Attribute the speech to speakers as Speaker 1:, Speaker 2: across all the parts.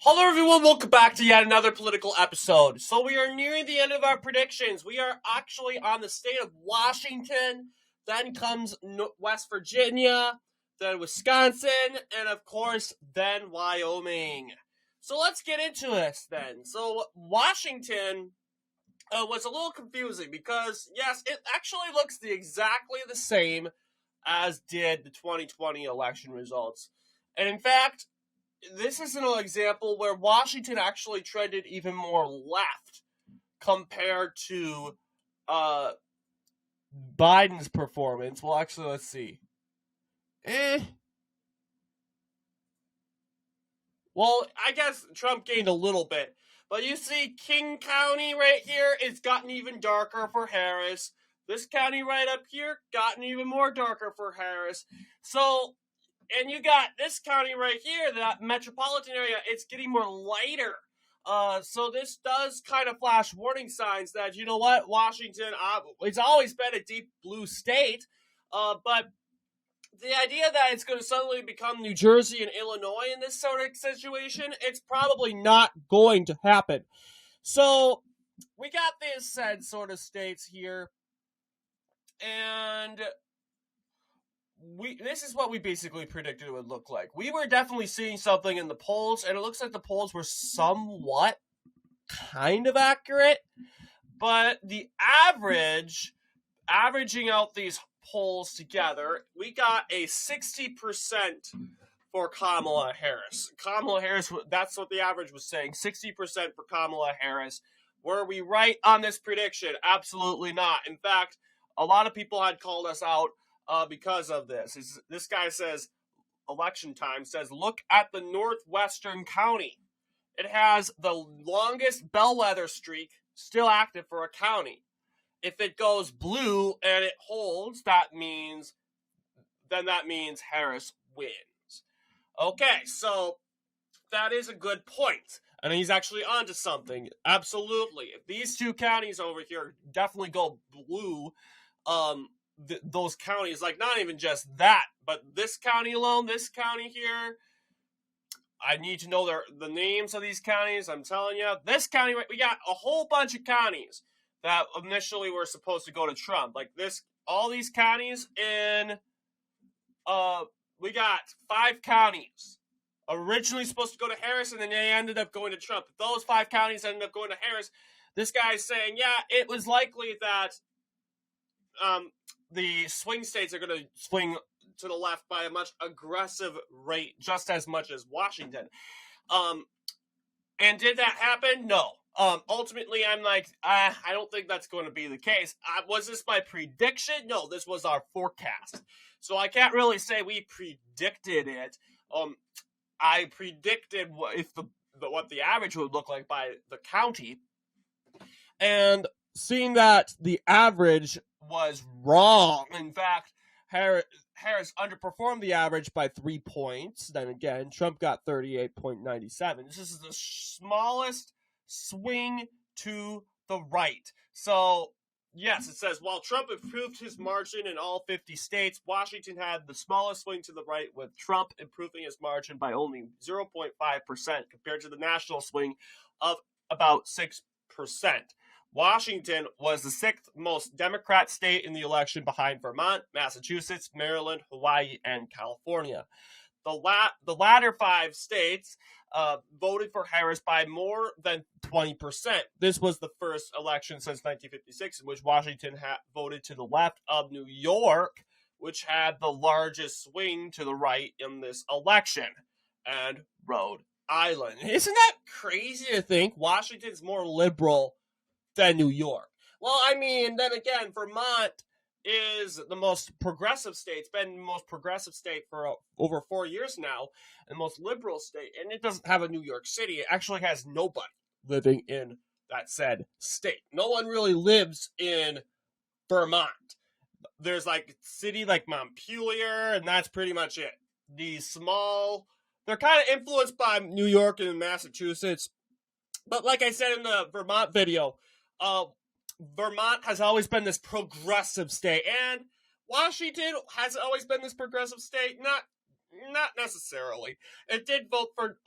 Speaker 1: Hello everyone, welcome back to yet another political episode. So we are nearing the end of our predictions. We are actually on the state of Washington, then comes West Virginia, then Wisconsin, and of course, then Wyoming. So let's get into this then. So Washington was a little confusing because, yes, it actually looks exactly the same as did the 2020 election results. And in fact, this is an example where Washington actually trended even more left compared to Biden's performance. Well, actually, let's see. Well, I guess Trump gained a little bit. But you see, King County right here, it's gotten even darker for Harris. This county right up here, gotten even more darker for Harris. So, and you got this county right here, that metropolitan area, it's getting more lighter. So this does kind of flash warning signs that, you know what, Washington, it's always been a deep blue state, but the idea that it's going to suddenly become New Jersey and Illinois in this sort of situation, it's probably not going to happen. So we got these said sort of states here, and this is what we basically predicted it would look like. We were definitely seeing something in the polls, and it looks like the polls were somewhat kind of accurate, but the averaging out these polls together, we got a 60% for Kamala Harris. Kamala Harris, that's what the average was saying, 60% for Kamala Harris. Were we right on this prediction? Absolutely not. In fact, a lot of people had called us out because of this. This guy says, election time says, look at the northwestern county. It has the longest bellwether streak still active for a county. If it goes blue and it holds, that means Harris wins. Okay, so that is a good point. And he's actually onto something. Absolutely. If these two counties over here definitely go blue, those counties, like not even just that, but this county alone, this county here, I need to know the names of these counties. I'm telling you, this county, we got a whole bunch of counties that initially were supposed to go to Trump. Like this, all these counties in, we got 5 counties originally supposed to go to Harris, and then they ended up going to Trump. If those 5 counties ended up going to Harris, this guy's saying, yeah, it was likely that the swing states are going to swing to the left by a much aggressive rate, just as much as Washington. And did that happen? No. Ultimately, I'm like, I don't think that's going to be the case. Was this my prediction? No, this was our forecast. So I can't really say we predicted it. I predicted what the average would look like by the county. And seeing that the average was wrong, in fact, Harris underperformed the average by 3 points. Then again, Trump got 38.97. This is the smallest swing to the right. So, yes, it says, while Trump improved his margin in all 50 states, Washington had the smallest swing to the right, with Trump improving his margin by only 0.5% compared to the national swing of about 6%. Washington was the 6th most Democrat state in the election, behind Vermont, Massachusetts, Maryland, Hawaii, and California. The latter 5 states voted for Harris by more than 20%. This was the first election since 1956 in which Washington voted to the left of New York, which had the largest swing to the right in this election, and Rhode Island. Isn't that crazy to think Washington's more liberal than New York? Well, I mean, then again, Vermont is the most progressive state. It's been the most progressive state for over 4 years now, and the most liberal state, and it doesn't have a New York City. It actually has nobody living in that said state. No one really lives in Vermont. There's like a city like Montpelier, and that's pretty much it. These small, they're kind of influenced by New York and Massachusetts, but like I said in the Vermont video, Vermont has always been this progressive state, and Washington has always been this progressive state. Not necessarily. It did vote for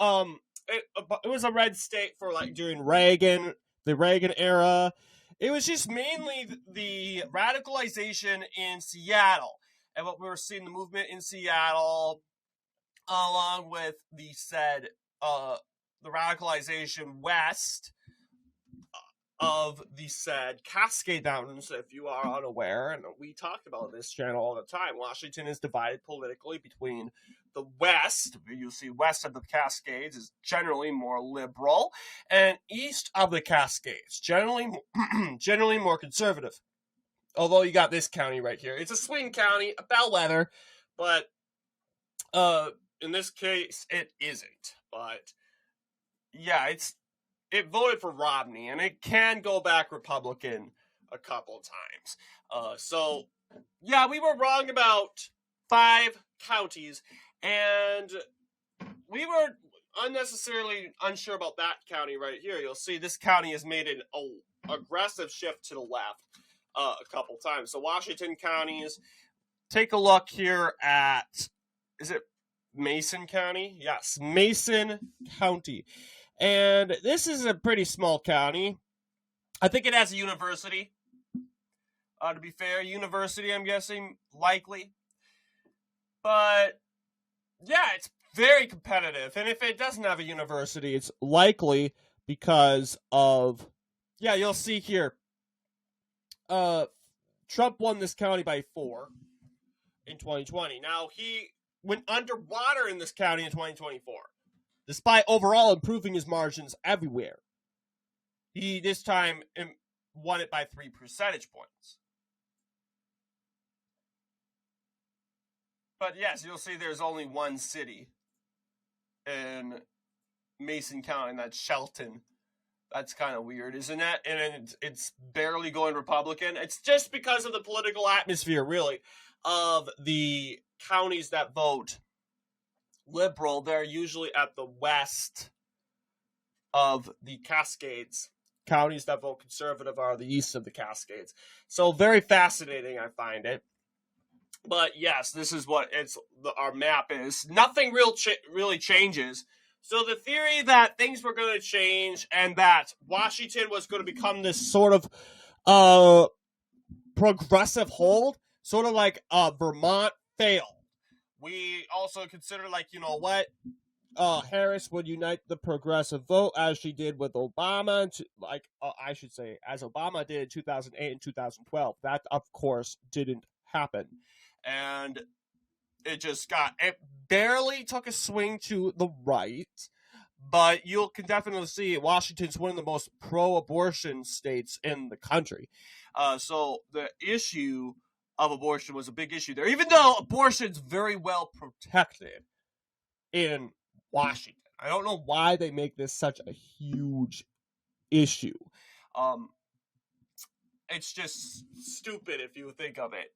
Speaker 1: it was a red state for like during the Reagan era. It was just mainly the radicalization in Seattle and what we were seeing the movement in Seattle, along with the radicalization west of the said Cascade Mountains. If you are unaware, and we talk about this channel all the time, Washington is divided politically between the west, you see west of the Cascades is generally more liberal, and east of the Cascades generally more conservative. Although you got this county right here, it's a swing county, a bellwether, but in this case it isn't. But yeah, it voted for Romney, and it can go back Republican a couple times. So yeah, we were wrong about 5 counties. And we were unnecessarily unsure about that county right here. You'll see this county has made an aggressive shift to the left a couple times. So Washington counties, take a look here at, is it Mason County? Yes, Mason County. And this is a pretty small county. I think it has a university. To be fair, university, I'm guessing, likely. But yeah, it's very competitive. And if it doesn't have a university, it's likely because of, yeah, you'll see here, Trump won this county by 4 in 2020. Now, he went underwater in this county in 2024, despite overall improving his margins everywhere. He, this time, won it by 3 percentage points. But yes, you'll see there's only one city in Mason County, and that's Shelton. That's kind of weird, isn't it? And it's barely going Republican. It's just because of the political atmosphere, really, of the counties that vote liberal. They're usually at the west of the Cascades. Counties that vote conservative are the east of the Cascades. So very fascinating, I find it. But yes, this is what our map is. Nothing really changes. So the theory that things were going to change and that Washington was going to become this sort of progressive hold, sort of like Vermont, failed. We also consider, like, you know what, Harris would unite the progressive vote as she did with Obama, I should say, as Obama did in 2008 and 2012. That, of course, didn't happen. And it barely took a swing to the right, but you can definitely see Washington's one of the most pro-abortion states in the country. So the issue of abortion was a big issue there, even though abortion's very well protected in Washington. I don't know why they make this such a huge issue. It's just stupid if you think of it.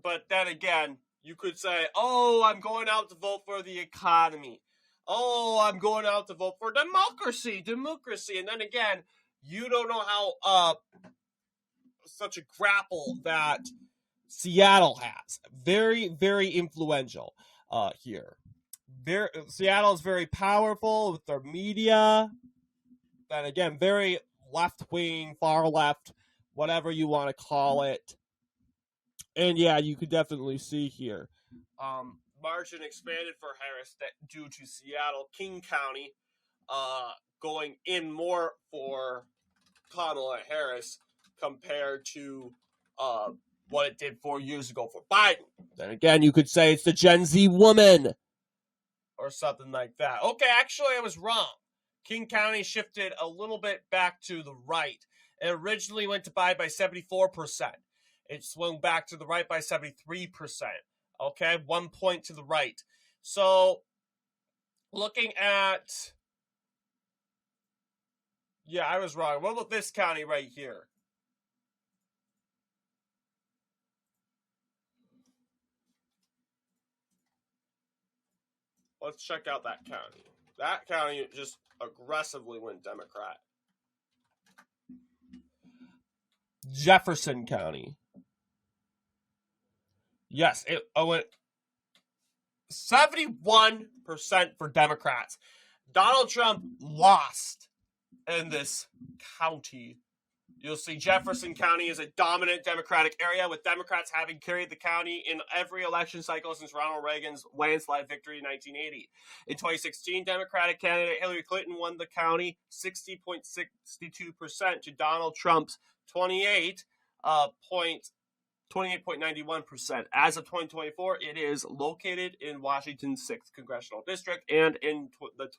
Speaker 1: But then again, you could say, oh, I'm going out to vote for the economy. Oh, I'm going out to vote for democracy. And then again, you don't know how such a grapple that Seattle has. Very, very influential here. Seattle is very powerful with their media. And again, very left-wing, far left, whatever you want to call it. And yeah, you could definitely see here. Margin expanded for Harris due to Seattle, King County going in more for Kamala Harris compared to what it did 4 years ago for Biden. Then again, you could say it's the Gen Z woman or something like that. Okay, actually, I was wrong. King County shifted a little bit back to the right. It originally went to Biden by 74%. It swung back to the right by 73%. Okay, 1 point to the right. So, looking at... Yeah, I was wrong. What about this county right here? Let's check out that county. That county just aggressively went Democrat. Jefferson County. Yes, it went 71% for Democrats. Donald Trump lost in this county. You'll see Jefferson County is a dominant Democratic area, with Democrats having carried the county in every election cycle since Ronald Reagan's landslide victory in 1980. In 2016, Democratic candidate Hillary Clinton won the county 60.62% to Donald Trump's 28.91%. As of 2024, it is located in Washington's 6th congressional district and in the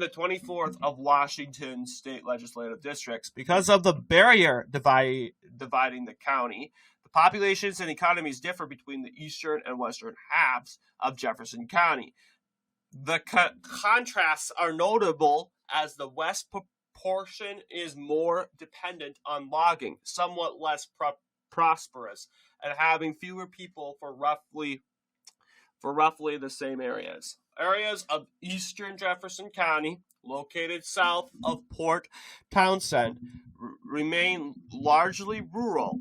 Speaker 1: 24th of Washington state legislative districts. Because of the barrier dividing the county, the populations and economies differ between the eastern and western halves of Jefferson County. The contrasts are notable as the west portion is more dependent on logging, somewhat less prosperous, and having fewer people for roughly the same areas. Areas of eastern Jefferson County, located south of Port Townsend, remain largely rural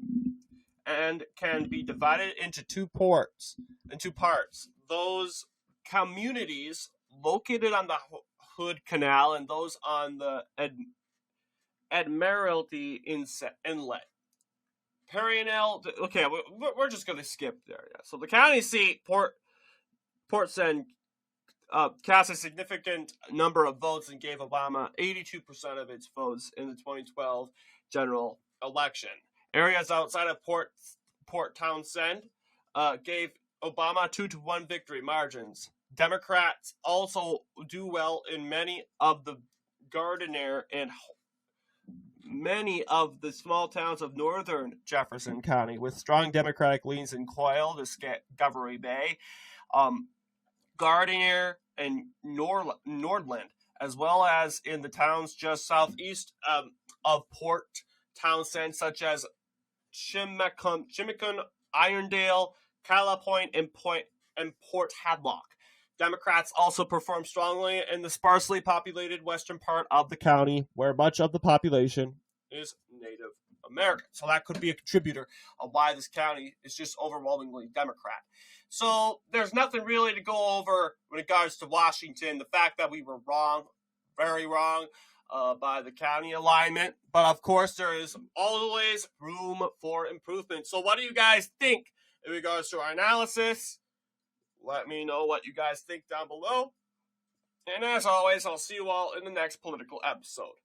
Speaker 1: and can be divided into two parts. Those communities located on the Hood Canal and those on the Admiralty Inlet. Okay, we're just going to skip there. Yeah. So the county seat, Port Townsend, cast a significant number of votes and gave Obama 82% of its votes in the 2012 general election. Areas outside of Port Townsend gave Obama 2-1 victory margins. Democrats also do well in many of the Gardiner and many of the small towns of northern Jefferson County, with strong Democratic leans in Coyle, Discovery Bay, Gardiner, and Nordland, as well as in the towns just southeast of Port Townsend, such as Chimicum, Irondale, Calla Point, and Port Hadlock. Democrats also performed strongly in the sparsely populated western part of the county, where much of the population is Native American. So that could be a contributor of why this county is just overwhelmingly Democrat. So there's nothing really to go over in regards to Washington. The fact that we were wrong, very wrong, by the county alignment. But of course, there is always room for improvement. So what do you guys think in regards to our analysis? Let me know what you guys think down below. And as always, I'll see you all in the next political episode.